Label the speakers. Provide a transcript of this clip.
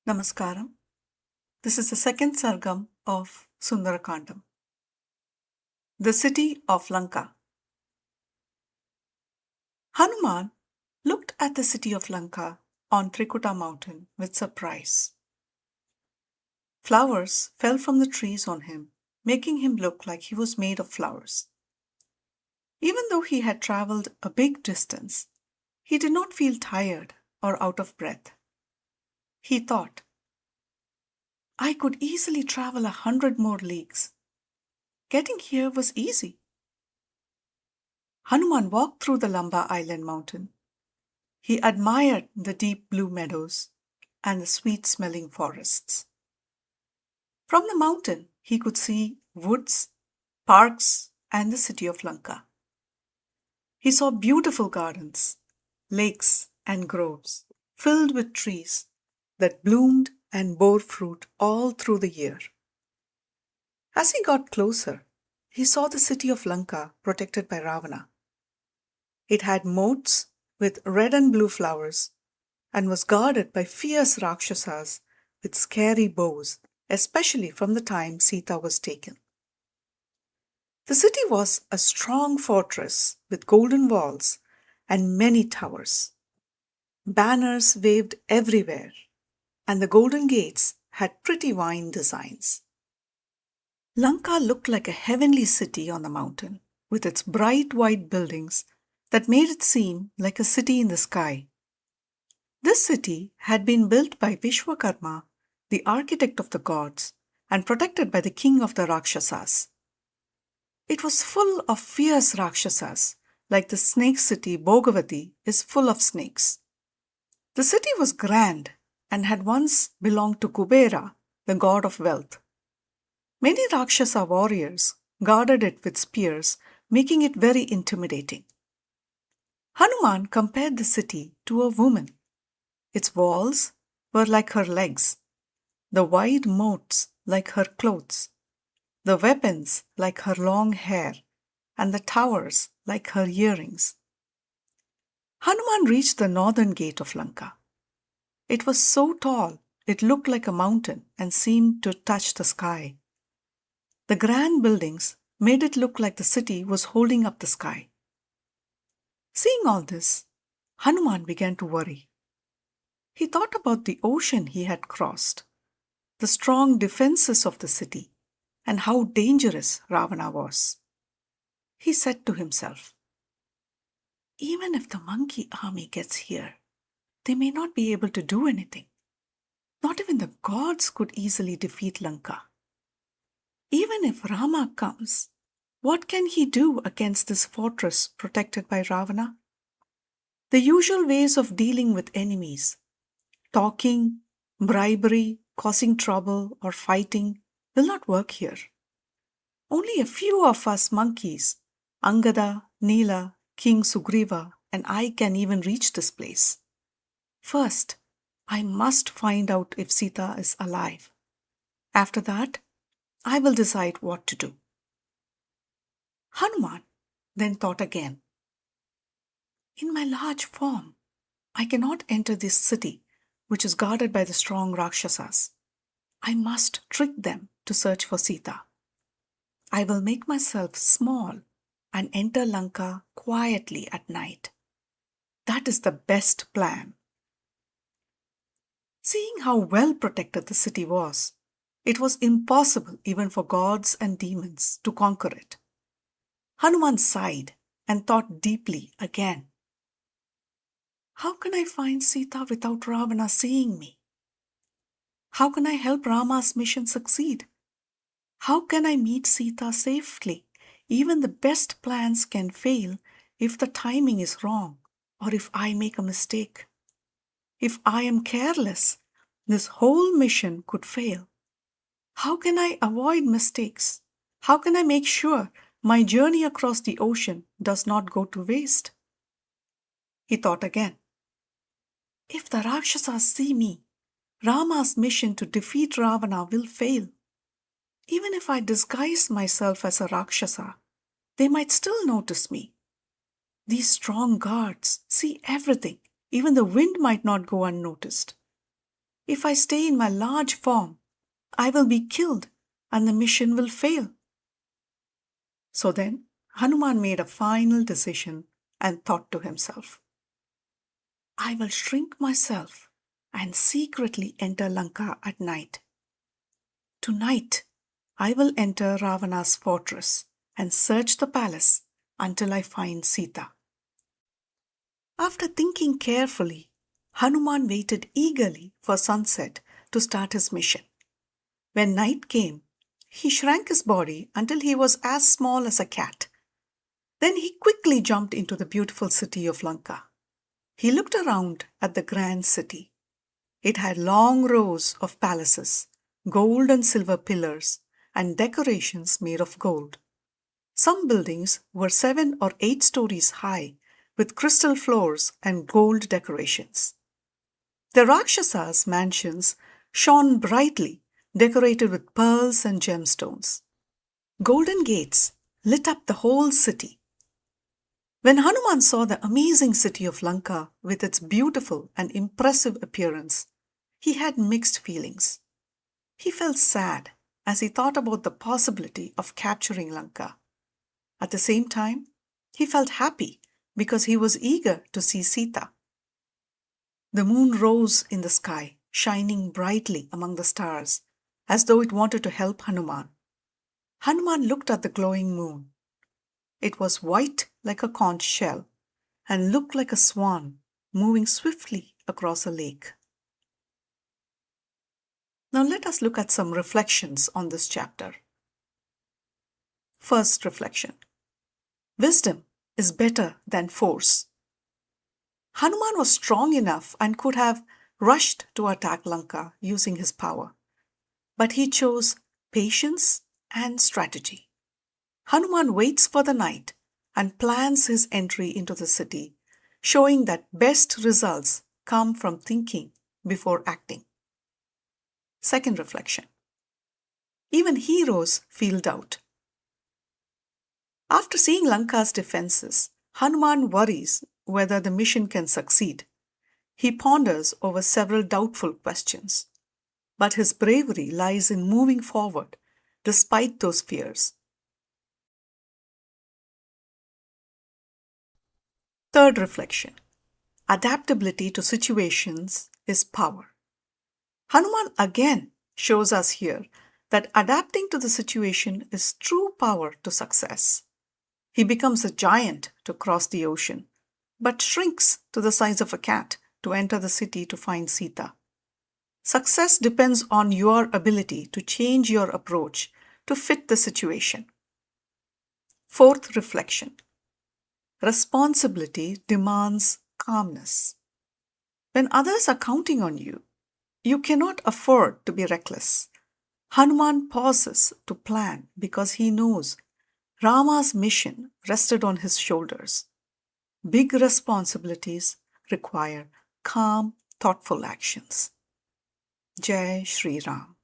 Speaker 1: Namaskaram. This is the second Sargam of Sundara Kaandam. The city of Lanka. Hanuman looked at the city of Lanka on Trikuta mountain with surprise. Flowers fell from the trees on him, making him look like he was made of flowers. Even though he had traveled a big distance, he did not feel tired or out of breath. He thought, I could easily travel 100 more leagues. Getting here was easy. Hanuman walked through the Lamba Island mountain. He admired the deep blue meadows and the sweet-smelling forests. From the mountain, he could see woods, parks, and the city of Lanka. He saw beautiful gardens, lakes, and groves filled with trees that bloomed and bore fruit all through the year. As he got closer, he saw the city of Lanka protected by Ravana. It had moats with red and blue flowers and was guarded by fierce Rakshasas with scary bows, especially from the time Sita was taken. The city was a strong fortress with golden walls and many towers. Banners waved everywhere, and the golden gates had pretty vine designs. Lanka looked like a heavenly city on the mountain, with its bright white buildings that made it seem like a city in the sky. This city had been built by Vishwakarma, the architect of the gods, and protected by the king of the Rakshasas. It was full of fierce Rakshasas, like the snake city Bhogavati is full of snakes. The city was grand and had once belonged to Kubera, the god of wealth. Many Rakshasa warriors guarded it with spears, making it very intimidating. Hanuman compared the city to a woman. Its walls were like her legs, the wide moats like her clothes, the weapons like her long hair, and the towers like her earrings. Hanuman reached the northern gate of Lanka. It was so tall it looked like a mountain and seemed to touch the sky. The grand buildings made it look like the city was holding up the sky. Seeing all this, Hanuman began to worry. He thought about the ocean he had crossed, the strong defenses of the city, and how dangerous Ravana was. He said to himself, even if the monkey army gets here, they may not be able to do anything. Not even the gods could easily defeat Lanka. Even if Rama comes, what can he do against this fortress protected by Ravana? The usual ways of dealing with enemies, talking, bribery, causing trouble, or fighting, will not work here. Only a few of us monkeys, Angada, Neela, King Sugriva, and I can even reach this place. First, I must find out if Sita is alive. After that, I will decide what to do. Hanuman then thought again. In my large form, I cannot enter this city, which is guarded by the strong Rakshasas. I must trick them to search for Sita. I will make myself small and enter Lanka quietly at night. That is the best plan. Seeing how well protected the city was, it was impossible even for gods and demons to conquer it. Hanuman sighed and thought deeply again. How can I find Sita without Ravana seeing me? How can I help Rama's mission succeed? How can I meet Sita safely? Even the best plans can fail if the timing is wrong or if I make a mistake. If I am careless, this whole mission could fail. How can I avoid mistakes? How can I make sure my journey across the ocean does not go to waste? He thought again. If the Rakshasas see me, Rama's mission to defeat Ravana will fail. Even if I disguise myself as a Rakshasa, they might still notice me. These strong guards see everything. Even the wind might not go unnoticed. If I stay in my large form, I will be killed and the mission will fail. So then Hanuman made a final decision and thought to himself, I will shrink myself and secretly enter Lanka at night. Tonight, I will enter Ravana's fortress and search the palace until I find Sita. After thinking carefully, Hanuman waited eagerly for sunset to start his mission. When night came, he shrank his body until he was as small as a cat. Then he quickly jumped into the beautiful city of Lanka. He looked around at the grand city. It had long rows of palaces, gold and silver pillars, and decorations made of gold. Some buildings were 7 or 8 stories high, with crystal floors and gold decorations. The Rakshasas' mansions shone brightly, decorated with pearls and gemstones. Golden gates lit up the whole city. When Hanuman saw the amazing city of Lanka with its beautiful and impressive appearance, he had mixed feelings. He felt sad as he thought about the possibility of capturing Lanka. At the same time, he felt happy because he was eager to see Sita. The moon rose in the sky, shining brightly among the stars, as though it wanted to help Hanuman. Hanuman looked at the glowing moon. It was white like a conch shell and looked like a swan moving swiftly across a lake. Now let us look at some reflections on this chapter. First reflection. Wisdom is better than force. Hanuman was strong enough and could have rushed to attack Lanka using his power, but he chose patience and strategy. Hanuman waits for the night and plans his entry into the city, showing that best results come from thinking before acting. Second reflection. Even heroes feel doubt. After seeing Lanka's defenses, Hanuman worries whether the mission can succeed. He ponders over several doubtful questions. But his bravery lies in moving forward despite those fears. Third reflection. Adaptability to situations is power. Hanuman again shows us here that adapting to the situation is true power to success. He becomes a giant to cross the ocean, but shrinks to the size of a cat to enter the city to find Sita. Success depends on your ability to change your approach to fit the situation. Fourth reflection. Responsibility demands calmness. When others are counting on you, you cannot afford to be reckless. Hanuman pauses to plan because he knows Rama's mission rested on his shoulders. Big responsibilities require calm, thoughtful actions. Jai Shri Ram.